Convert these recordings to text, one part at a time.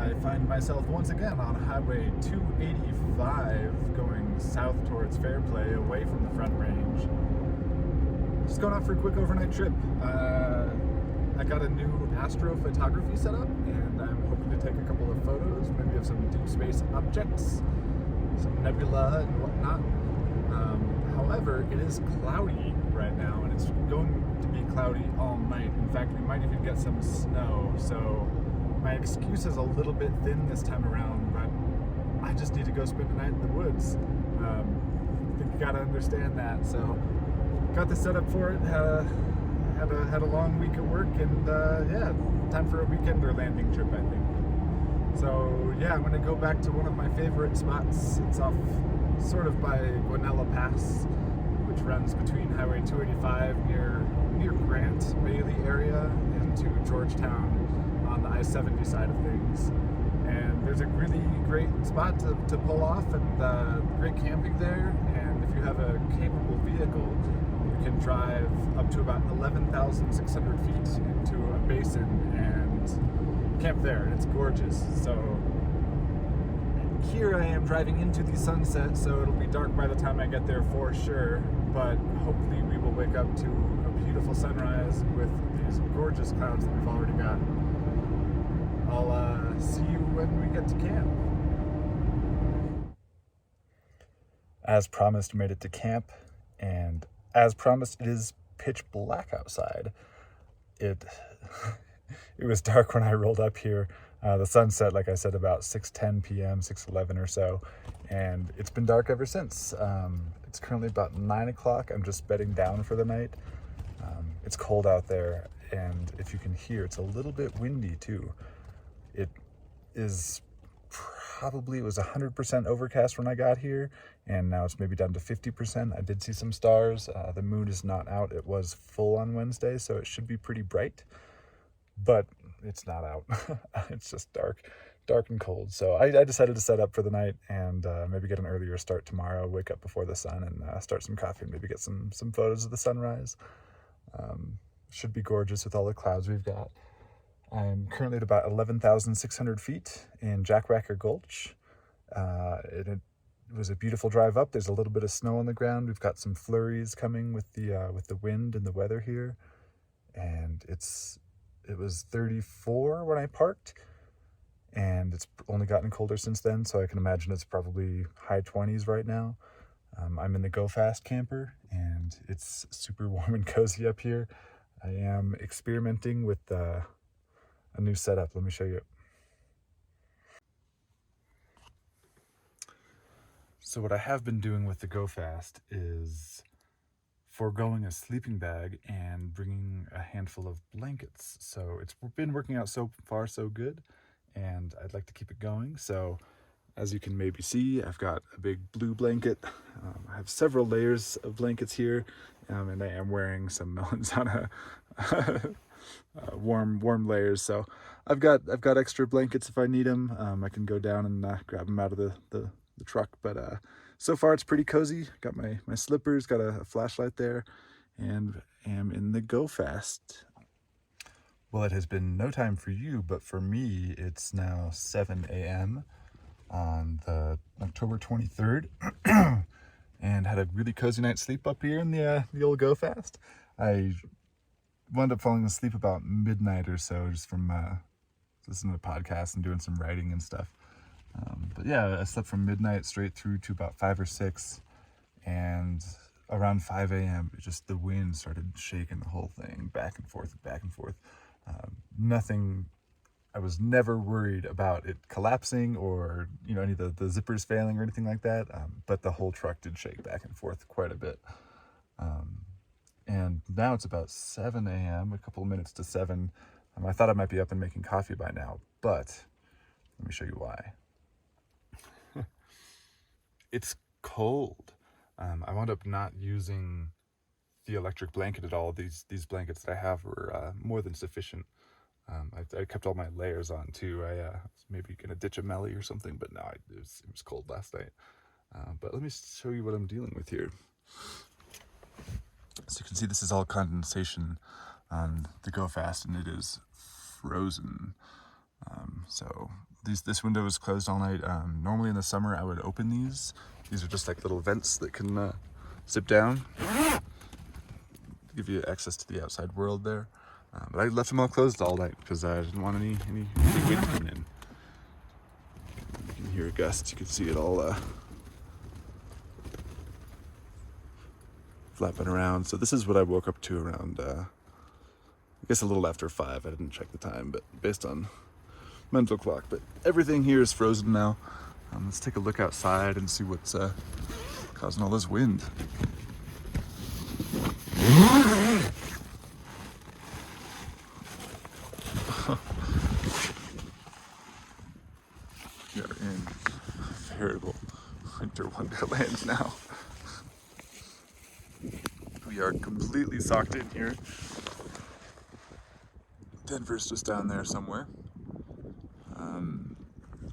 I find myself once again on Highway 285 going south towards Fairplay, away from the Front Range. Just going out for a quick overnight trip. I got a new astro photography setup, and I'm hoping to take a couple of photos, maybe of some deep space objects, some nebula and whatnot. However, it is cloudy right now, and it's going to be cloudy all night. In fact, we might even get some snow, so my excuse is a little bit thin this time around, but I just need to go spend the night in the woods. I think you gotta understand that. So got the setup for it. Had a long week at work, and yeah, time for a weekend or landing trip, I think. So yeah, I'm gonna go back to one of my favorite spots. It's off sort of by Guanella Pass, which runs between Highway 285 near Grant, Bailey area, into Georgetown on the I-70 side of things. And there's a really great spot to pull off, and great camping there. And if you have a capable vehicle, you can drive up to about 11,600 feet into a basin and camp there. It's gorgeous. So here I am driving into the sunset, so it'll be dark by the time I get there for sure, but hopefully we will wake up to a beautiful sunrise with these gorgeous clouds that we've already got. I'll see you when we get to camp. As promised, made it to camp, and as promised, it is pitch black outside. It was dark when I rolled up here. The sun set, like I said, about 6:10 p.m., 6:11 or so, and it's been dark ever since. It's currently about 9 o'clock. I'm just bedding down for the night. It's cold out there, and if you can hear, it's a little bit windy too. It was 100% overcast when I got here, and now it's maybe down to 50%. I did see some stars. The moon is not out. It was full on Wednesday, so it should be pretty bright, but it's not out. It's just dark and cold. So I decided to set up for the night and maybe get an earlier start tomorrow, wake up before the sun, and start some coffee and maybe get some photos of the sunrise. Should be gorgeous with all the clouds we've got. I'm currently at about 11,600 feet in Jackracker Gulch. It was a beautiful drive up. There's a little bit of snow on the ground. We've got some flurries coming with the wind and the weather here, and it was 34 when I parked, and it's only gotten colder since then, so I can imagine it's probably high 20s right now. I'm in the Go Fast camper, and it's super warm and cozy up here. I am experimenting with a new setup. Let me show you. So what I have been doing with the Go Fast is foregoing a sleeping bag and bringing a handful of blankets. So it's been working out so far so good, and I'd like to keep it going. So as you can maybe see, I've got a big blue blanket. I have several layers of blankets here, and I am wearing some Melanzana warm layers. So I've got extra blankets if I need them. I can go down and grab them out of the truck, but so far it's pretty cozy. Got my slippers, got a flashlight there, and am in the Go Fast. Well, it has been no time for you, but for me it's now 7 a.m. on the October 23rd and had a really cozy night's sleep up here in the old Go Fast. I wound up falling asleep about midnight or so, just from listening to podcasts and doing some writing and stuff. But yeah, I slept from midnight straight through to about 5 or 6, and around 5 a.m. just the wind started shaking the whole thing back and forth. Nothing. I was never worried about it collapsing or any of the zippers failing or anything like that. But the whole truck did shake back and forth quite a bit. And now it's about 7 a.m., a couple of minutes to 7. I thought I might be up and making coffee by now, but let me show you why. It's cold. I wound up not using the electric blanket at all. These blankets that I have were more than sufficient. I kept all my layers on too. I was maybe gonna ditch a Melly or something, but no, it was cold last night. But let me show you what I'm dealing with here. So you can see this is all condensation on the Go Fast, and it is frozen. So This window is closed all night. Normally in the summer I would open these. These are just like little vents that can zip down, give you access to the outside world there. But I left them all closed all night because I didn't want any wind coming in. You can hear a gust. You can see it all flapping around. So this is what I woke up to around, I guess a little after 5. I didn't check the time, but based on mental clock. But everything here is frozen now. Let's take a look outside and see what's causing all this wind. We are in veritable winter wonderland now. We are completely socked in here. Denver's just down there somewhere.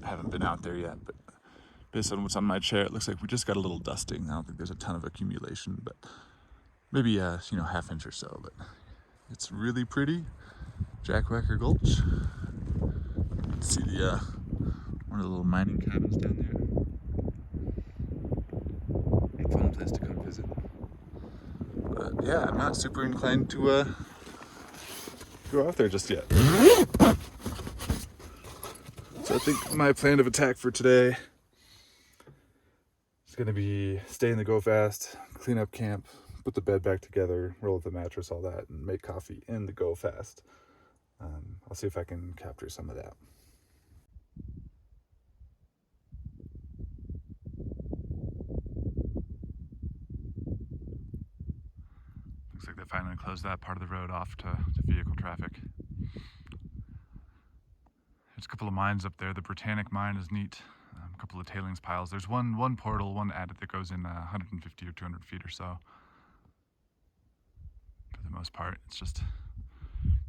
I haven't been out there yet, but based on what's on my chair, it looks like we just got a little dusting. I don't think there's a ton of accumulation, but maybe half inch or so. But it's really pretty. Jackwhacker Gulch. You can see the one of the little mining cabins down there. Fun place to come visit. But yeah, I'm not super inclined to go out there just yet. So I think my plan of attack for today is going to be stay in the Go Fast, clean up camp, put the bed back together, roll up the mattress, all that, and make coffee in the Go Fast. I'll see if I can capture some of that. Looks like they finally closed that part of the road off to vehicle traffic. There's a couple of mines up there. The Britannic mine is neat. A couple of tailings piles. There's one portal, one adit that goes in 150 or 200 feet or so. For the most part, it's just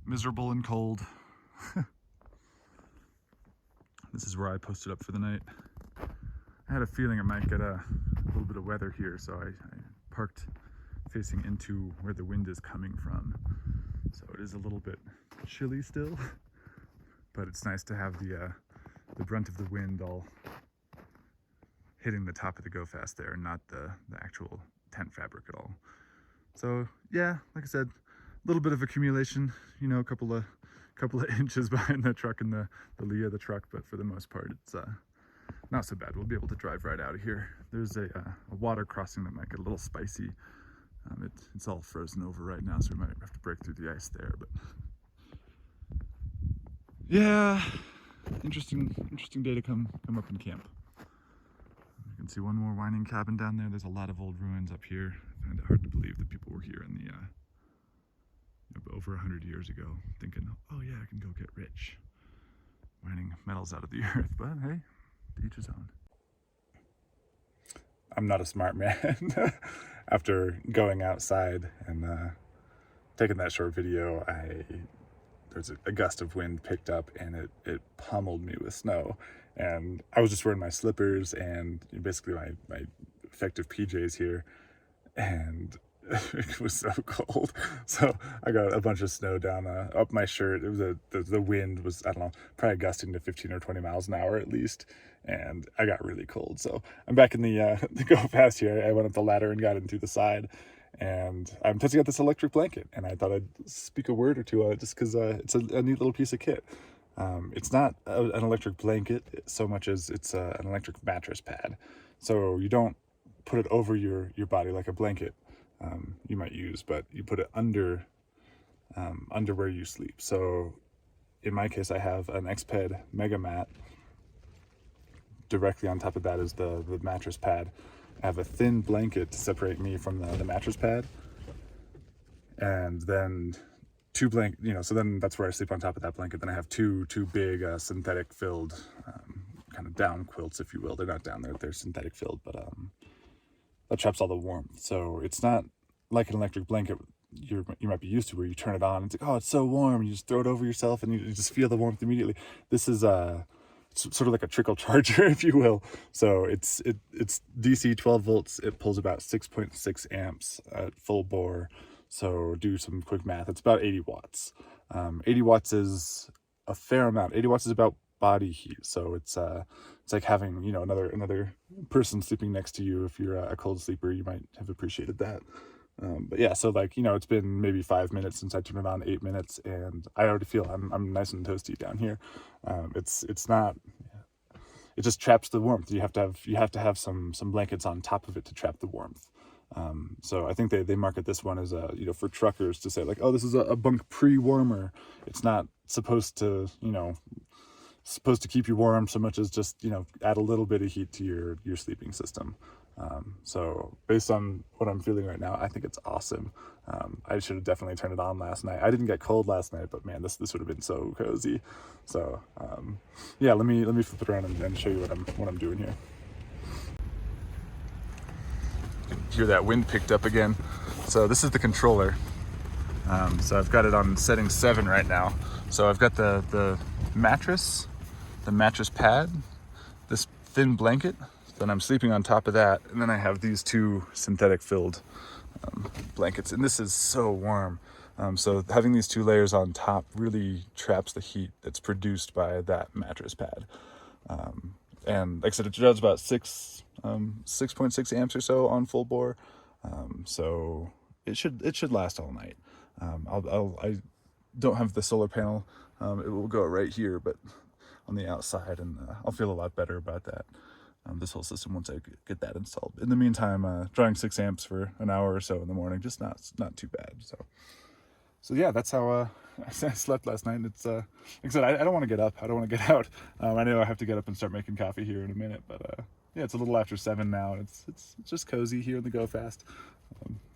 miserable and cold. This is where I posted up for the night. I had a feeling it might get a little bit of weather here, so I parked facing into where the wind is coming from. So it is a little bit chilly still, but it's nice to have the brunt of the wind all hitting the top of the Go Fast there, and not the actual tent fabric at all. So yeah, like I said, a little bit of accumulation, a couple of inches behind the truck and the lee of the truck, but for the most part it's not so bad. We'll be able to drive right out of here. There's a water crossing that might get a little spicy. It's all frozen over right now, so we might have to break through the ice there, but yeah, interesting day to come up and camp. You can see one more whining cabin down there. There's a lot of old ruins up here. I find it hard to believe that people were here in the over 100 years ago, thinking, oh yeah, I can go get rich, mining metals out of the earth. But hey, to each his own. I'm not a smart man. After going outside and taking that short video, there's a gust of wind picked up and it pummeled me with snow. And I was just wearing my slippers and basically my effective PJs here, and it was so cold. So I got a bunch of snow down up my shirt. It was the wind was, I don't know, probably gusting to 15 or 20 miles an hour at least, and I got really cold. So I'm back in the Go Fast here. I went up the ladder and got in through the side, and I'm testing out this electric blanket, and I thought I'd speak a word or two just because it's a neat little piece of kit. It's not an electric blanket so much as it's an electric mattress pad. So you don't put it over your body like a blanket you might use, but you put it under where you sleep. So in my case, I have an Xped Mega Mat. Directly on top of that is the mattress pad. I have a thin blanket to separate me from the mattress pad, and then so then that's where I sleep on top of that blanket. Then I have two big synthetic filled kind of down quilts, if you will. They're not down there, they're synthetic filled, but that traps all the warmth. So it's not like an electric blanket you might be used to, where you turn it on and it's like, oh, it's so warm, you just throw it over yourself and you just feel the warmth immediately. This is sort of like a trickle charger, if you will. So it's DC 12 volts. It pulls about 6.6 amps at full bore. So do some quick math. It's about 80 watts. 80 watts is a fair amount. 80 watts is about body heat. So it's like having, you know, another person sleeping next to you. If you're a cold sleeper, you might have appreciated that. But yeah, so like, you know, it's been maybe 5 minutes since I turned it on, 8 minutes, and I already feel I'm nice and toasty down here. It's not, it just traps the warmth. You have to have some blankets on top of it to trap the warmth. So I think they market this one as a, you know, for truckers to say like, oh, this is a bunk pre-warmer. It's not supposed to, you know, supposed to keep you warm so much as just, you know, add a little bit of heat to your sleeping system. So based on what I'm feeling right now, I think it's awesome. I should have definitely turned it on last night. I didn't get cold last night, but man, this would have been so cozy. So yeah, let me flip it around and show you what I'm doing here. You can hear that wind picked up again. So this is the controller. So I've got it on setting 7 right now. So I've got the mattress pad, this thin blanket, then I'm sleeping on top of that, and then I have these 2 synthetic filled blankets, and this is so warm. So having these 2 layers on top really traps the heat that's produced by that mattress pad. And like I said, it draws about 6.6 amps or so on full bore. So it should last all night. I don't have the solar panel. It will go right here, but on the outside, and I'll feel a lot better about that. This whole system once I get that installed. In the meantime, drawing 6 amps for an hour or so in the morning, just not too bad. So yeah, that's how I slept last night. And it's like I said, I don't want to get up. I don't want to get out. I know I have to get up and start making coffee here in a minute, but yeah, it's a little after 7 now. It's just cozy here in the Go Fast.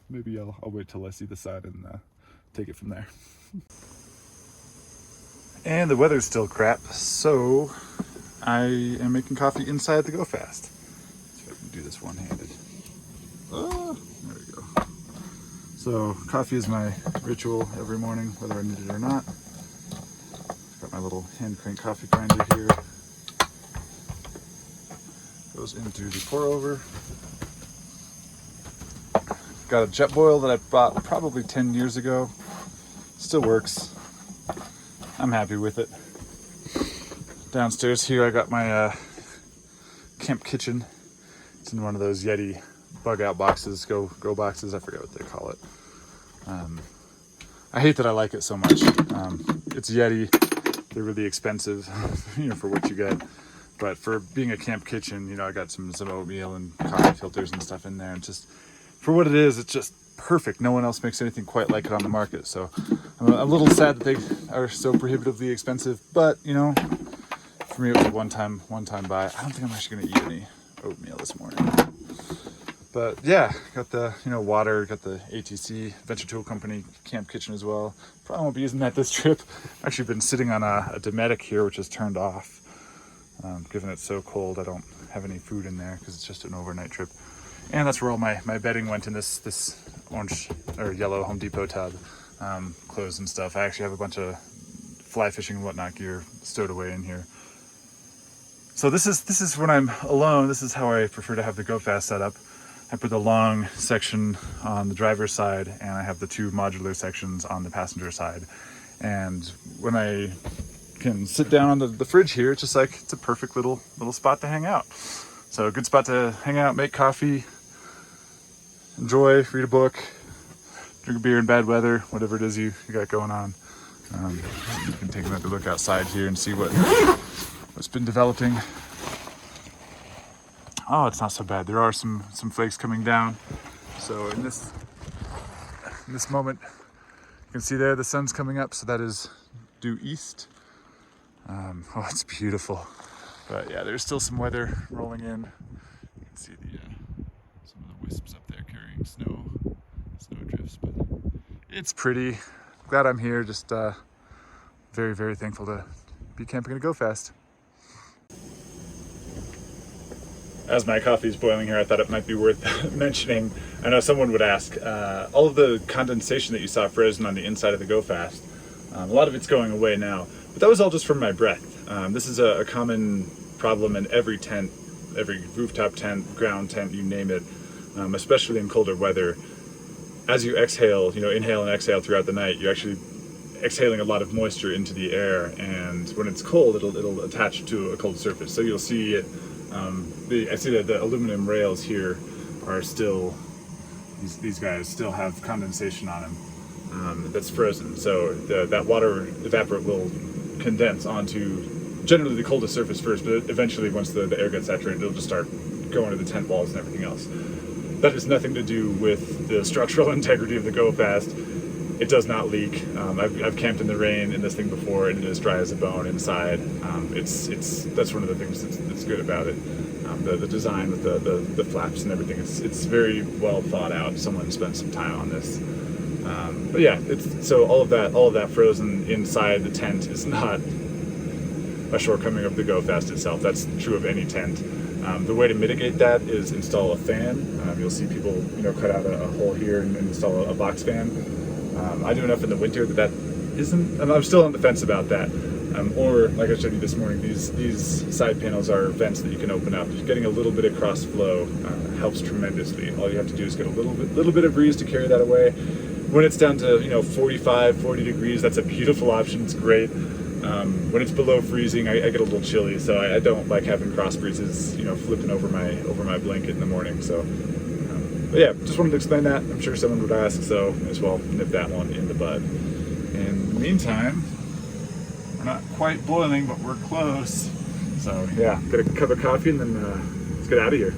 Maybe I'll wait till I see the sun and take it from there. And the weather's still crap, so I am making coffee inside the Go Fast. See if I can do this one-handed. Oh, there we go. So coffee is my ritual every morning, whether I need it or not. Got my little hand crank coffee grinder here. Goes into the pour over. Got a jet boil that I bought probably 10 years ago. Still works. I'm happy with it. Downstairs here I got my camp kitchen. It's in one of those Yeti bug out boxes, go boxes, I forget what they call it. I hate that I like it so much. It's Yeti, they're really expensive, you know, for what you get. But for being a camp kitchen, you know, I got some oatmeal and coffee filters and stuff in there, and just for what it is, it's just perfect. No one else makes anything quite like it on the market. So I'm a little sad that they are so prohibitively expensive, but you know, for me it was a one-time buy. I don't think I'm actually going to eat any oatmeal this morning. But yeah, got the, you know, water, got the ATC, Venture Tool Company camp kitchen as well. Probably won't be using that this trip. Actually been sitting on a Dometic here, which is turned off. Given it's so cold, I don't have any food in there because it's just an overnight trip. And that's where all my bedding went in this orange or yellow Home Depot tub, clothes and stuff. I actually have a bunch of fly fishing and whatnot gear stowed away in here. So this is when I'm alone. This is how I prefer to have the Go Fast set up. I put the long section on the driver's side, and I have the 2 modular sections on the passenger side. And when I can sit down on the fridge here, it's just like, it's a perfect little spot to hang out. So a good spot to hang out, make coffee, enjoy, read a book, drink a beer in bad weather, whatever it is you got going on. You can take another look outside here and see what's been developing. Oh, it's not so bad. There are some flakes coming down. So in this moment, you can see there the sun's coming up, so that is due east. Oh, it's beautiful. But yeah, there's still some weather rolling in. You can see some of the wisps up there carrying snow drifts, but it's pretty. Glad I'm here. Just very, very thankful to be camping in a Go Fast. As my coffee's boiling here, I thought it might be worth mentioning. I know someone would ask, all of the condensation that you saw frozen on the inside of the Go Fast, a lot of it's going away now, but that was all just from my breath. This is a common problem in every tent, every rooftop tent, ground tent, you name it, especially in colder weather. As you exhale, you know, inhale and exhale throughout the night, you actually exhaling a lot of moisture into the air, and when it's cold, it'll attach to a cold surface. So you'll see it. I see that the aluminum rails here are still, these guys still have condensation on them that's frozen. So that water evaporate will condense onto generally the coldest surface first, but eventually once the air gets saturated, it'll just start going to the tent walls and everything else. That has nothing to do with the structural integrity of the Go Fast. It does not leak. I've camped in the rain in this thing before, and it is dry as a bone inside. That's one of the things that's good about it. The design with the flaps and everything. It's very well thought out. Someone spent some time on this. But yeah, so all of that frozen inside the tent is not a shortcoming of the Go Fast itself. That's true of any tent. The way to mitigate that is install a fan. You'll see people, cut out a hole here and install a box fan. I do enough in the winter that isn't. I'm still on the fence about that. Or like I showed you this morning, these side panels are vents that you can open up. Just getting a little bit of cross flow helps tremendously. All you have to do is get a little bit of breeze to carry that away. When it's down to 45, 40 degrees, that's a beautiful option. It's great. When it's below freezing, I get a little chilly, so I don't like having cross breezes, flipping over my blanket in the morning. So, but yeah, just wanted to explain that. I'm sure someone would ask, so as well nip that one in the bud. In the meantime, we're not quite boiling, but we're close. So yeah, get a cup of coffee and then let's get out of here.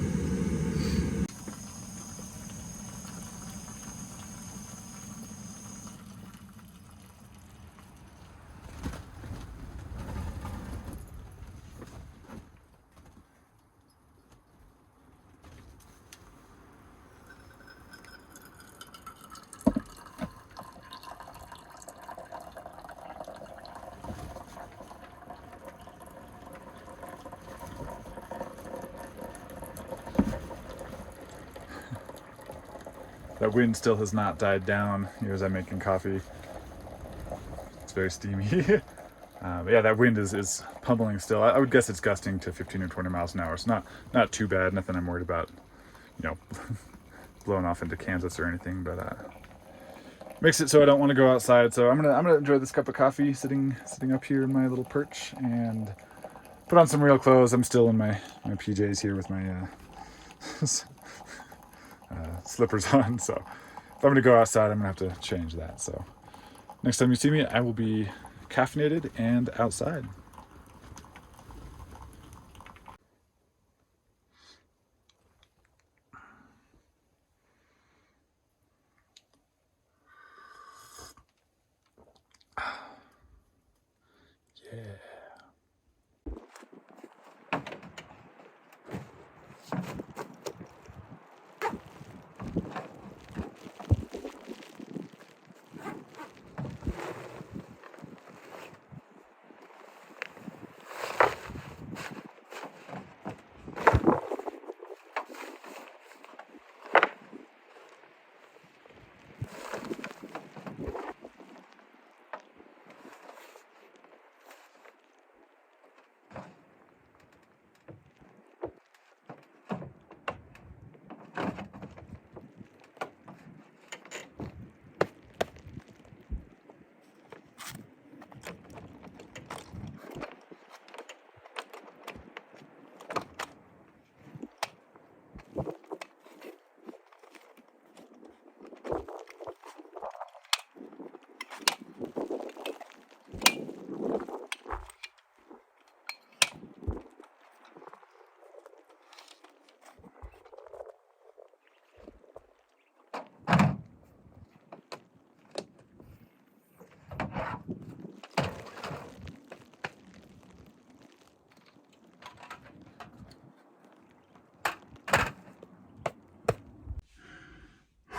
That wind still has not died down here as I'm making coffee. It's very steamy. But yeah, that wind is pummeling still. I would guess it's gusting to 15 or 20 miles an hour. It's not too bad. Nothing I'm worried about, blowing off into Kansas or anything. But makes it so I don't want to go outside. So I'm gonna enjoy this cup of coffee sitting up here in my little perch and put on some real clothes. I'm still in my PJs here with my slippers on, so if I'm gonna go outside, I'm gonna have to change that. So next time you see me, I will be caffeinated and outside. Yeah.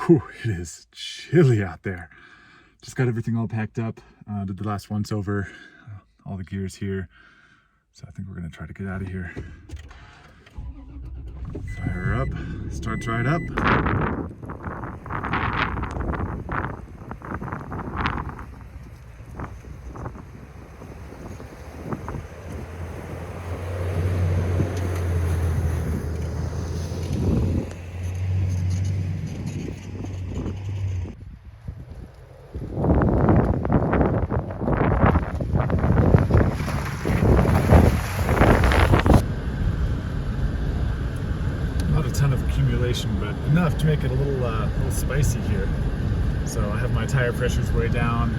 Whew, it is chilly out there. Just got everything all packed up. Did the last once over, all the gears here. So I think we're gonna try to get out of here. Fire her up, starts right up. circulation, but enough to make it a little spicy here. So I have my tire pressures way down.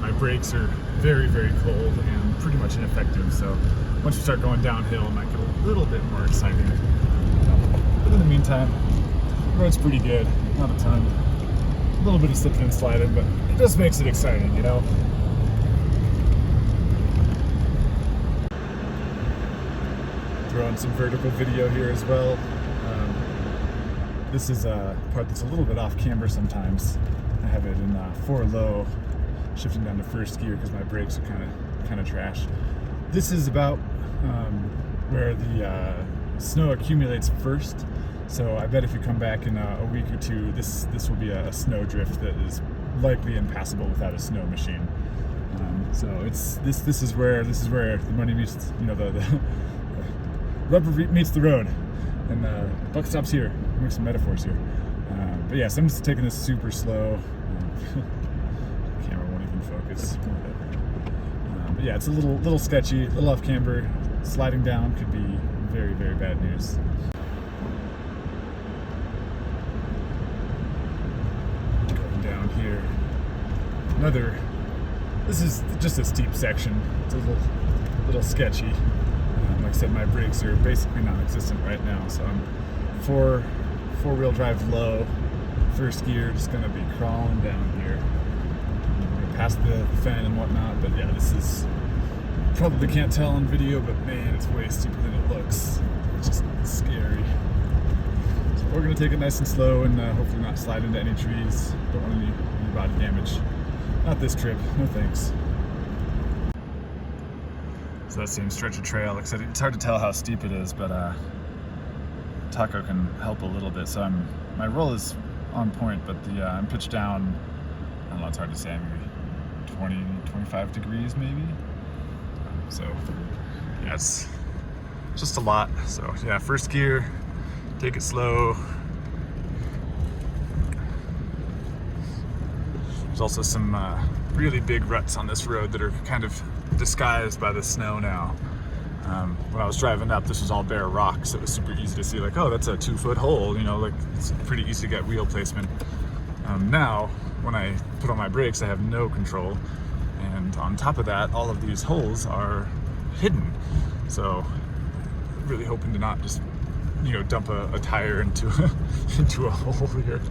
My brakes are very, very cold and pretty much ineffective. So once you start going downhill, it might get a little bit more exciting. But in the meantime, the road's pretty good, not a ton. A little bit of slipping and sliding, but it just makes it exciting, you know? Throw in some vertical video here as well. This is a part that's a little bit off camber sometimes. I have it in 4 low, shifting down to first gear because my brakes are kind of trash. This is about where the snow accumulates first. So I bet if you come back in a week or two, this will be a snow drift that is likely impassable without a snow machine. So this is where the money meets, you know, the rubber meets the road, and buck stops here. Make some metaphors here. But yes, I'm just taking this super slow. Camera won't even focus. But yeah, it's a little sketchy, a little off camber. Sliding down could be very, very bad news. Going down here. This is just a steep section. It's a little sketchy. Like I said, my brakes are basically non-existent right now, so I'm four-wheel drive low, first gear, just gonna be crawling down here. Past the fan and whatnot, but yeah, this is, probably can't tell on video, but man, it's way steeper than it looks. It's just scary. So we're gonna take it nice and slow and hopefully not slide into any trees. Don't want any body damage. Not this trip, no thanks. So that same stretch of trail, like I said, it's hard to tell how steep it is, but taco can help a little bit. So my roll is on point, but I'm pitched down, I don't know, it's hard to say, maybe 20, 25 degrees maybe. So yeah, it's just a lot. So yeah, first gear, take it slow. There's also some really big ruts on this road that are kind of disguised by the snow now. When I was driving up, this was all bare rock, so it was super easy to see, like, oh, that's a 2-foot hole, you know, like it's pretty easy to get wheel placement. Now, when I put on my brakes, I have no control, and on top of that, all of these holes are hidden. So, really hoping to not just, you know, dump a tire into into a hole here.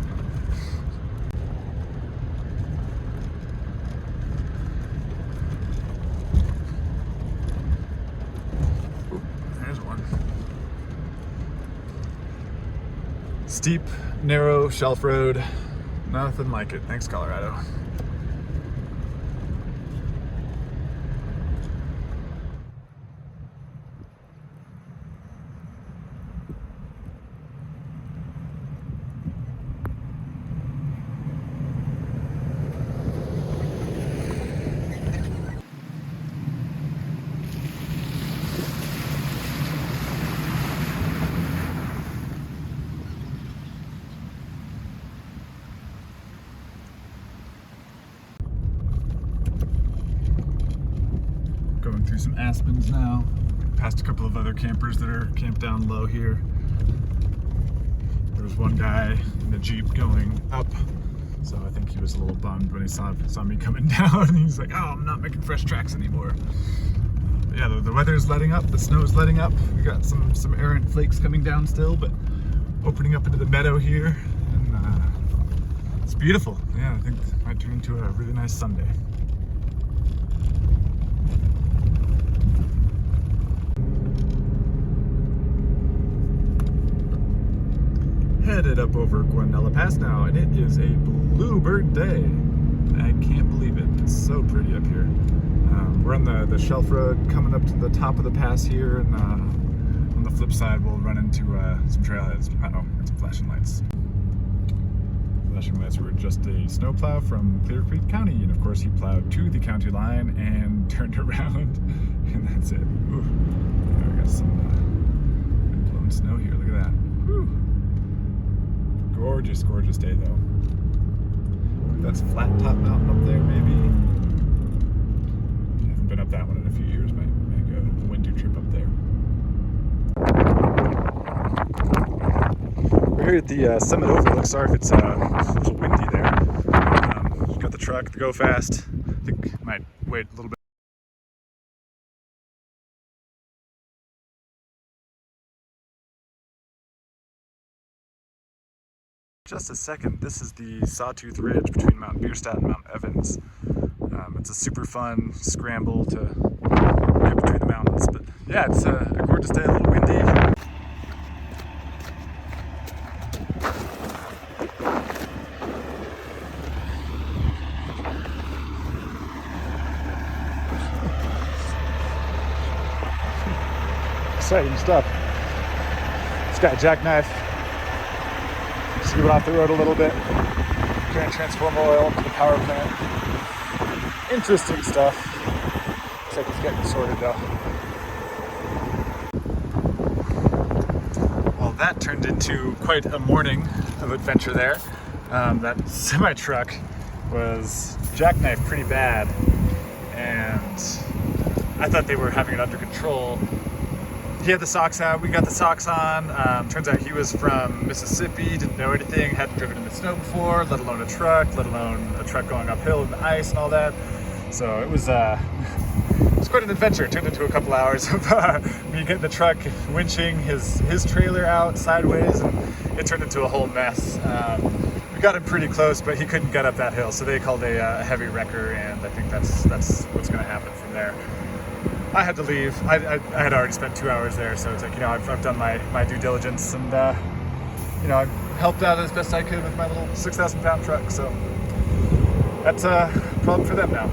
Steep, narrow shelf road, nothing like it. Thanks, Colorado. Going through some aspens now. Past a couple of other campers that are camped down low here. There was one guy in a Jeep going up, so I think he was a little bummed when he saw me coming down. He's like, oh, I'm not making fresh tracks anymore. But yeah, the weather's letting up, the snow's letting up. We got some errant flakes coming down still, but opening up into the meadow here, and it's beautiful. Yeah, I think it might turn into a really nice Sunday. Headed up over Guanella Pass now, and it is a bluebird day. I can't believe it. It's so pretty up here. We're on the shelf road coming up to the top of the pass here, and on the flip side we'll run into some trailheads. Uh-oh, some flashing lights. Flashing lights were just a snowplow from Clear Creek County, and of course he plowed to the county line and turned around, and that's it. Ooh. Yeah, we got some wind-blown snow here. Look at that. Whew. Gorgeous, gorgeous day though. That's Flat Top Mountain up there, maybe. I haven't been up that one in a few years. Might make a winter trip up there. here at the Summit Overlook. Sorry if it's a little windy there. Got the truck, the Go Fast. I think might wait a little bit. Just a second, this is the Sawtooth Ridge between Mount Bierstadt and Mount Evans. It's a super fun scramble to get between the mountains. But yeah, it's a gorgeous day, a little windy. Exciting stuff. It's got a jackknife. Just get off the road a little bit. Trying to transform oil to the power plant. Interesting stuff. Looks like it's getting sorted though. Well, that turned into quite a morning of adventure there. That semi-truck was jackknifed pretty bad, and I thought they were having it under control. He had the socks out, we got the socks on. Turns out he was from Mississippi, didn't know anything, hadn't driven in the snow before, let alone a truck going uphill in the ice and all that. So it was quite an adventure. It turned into a couple hours of me getting the truck, winching his trailer out sideways, and it turned into a whole mess. We got him pretty close, but he couldn't get up that hill, so they called a heavy wrecker, and I think that's what's going to happen from there. I had to leave. I had already spent 2 hours there, so it's like, I've done my due diligence, and I helped out as best I could with my little 6,000 pound truck. So that's a problem for them now.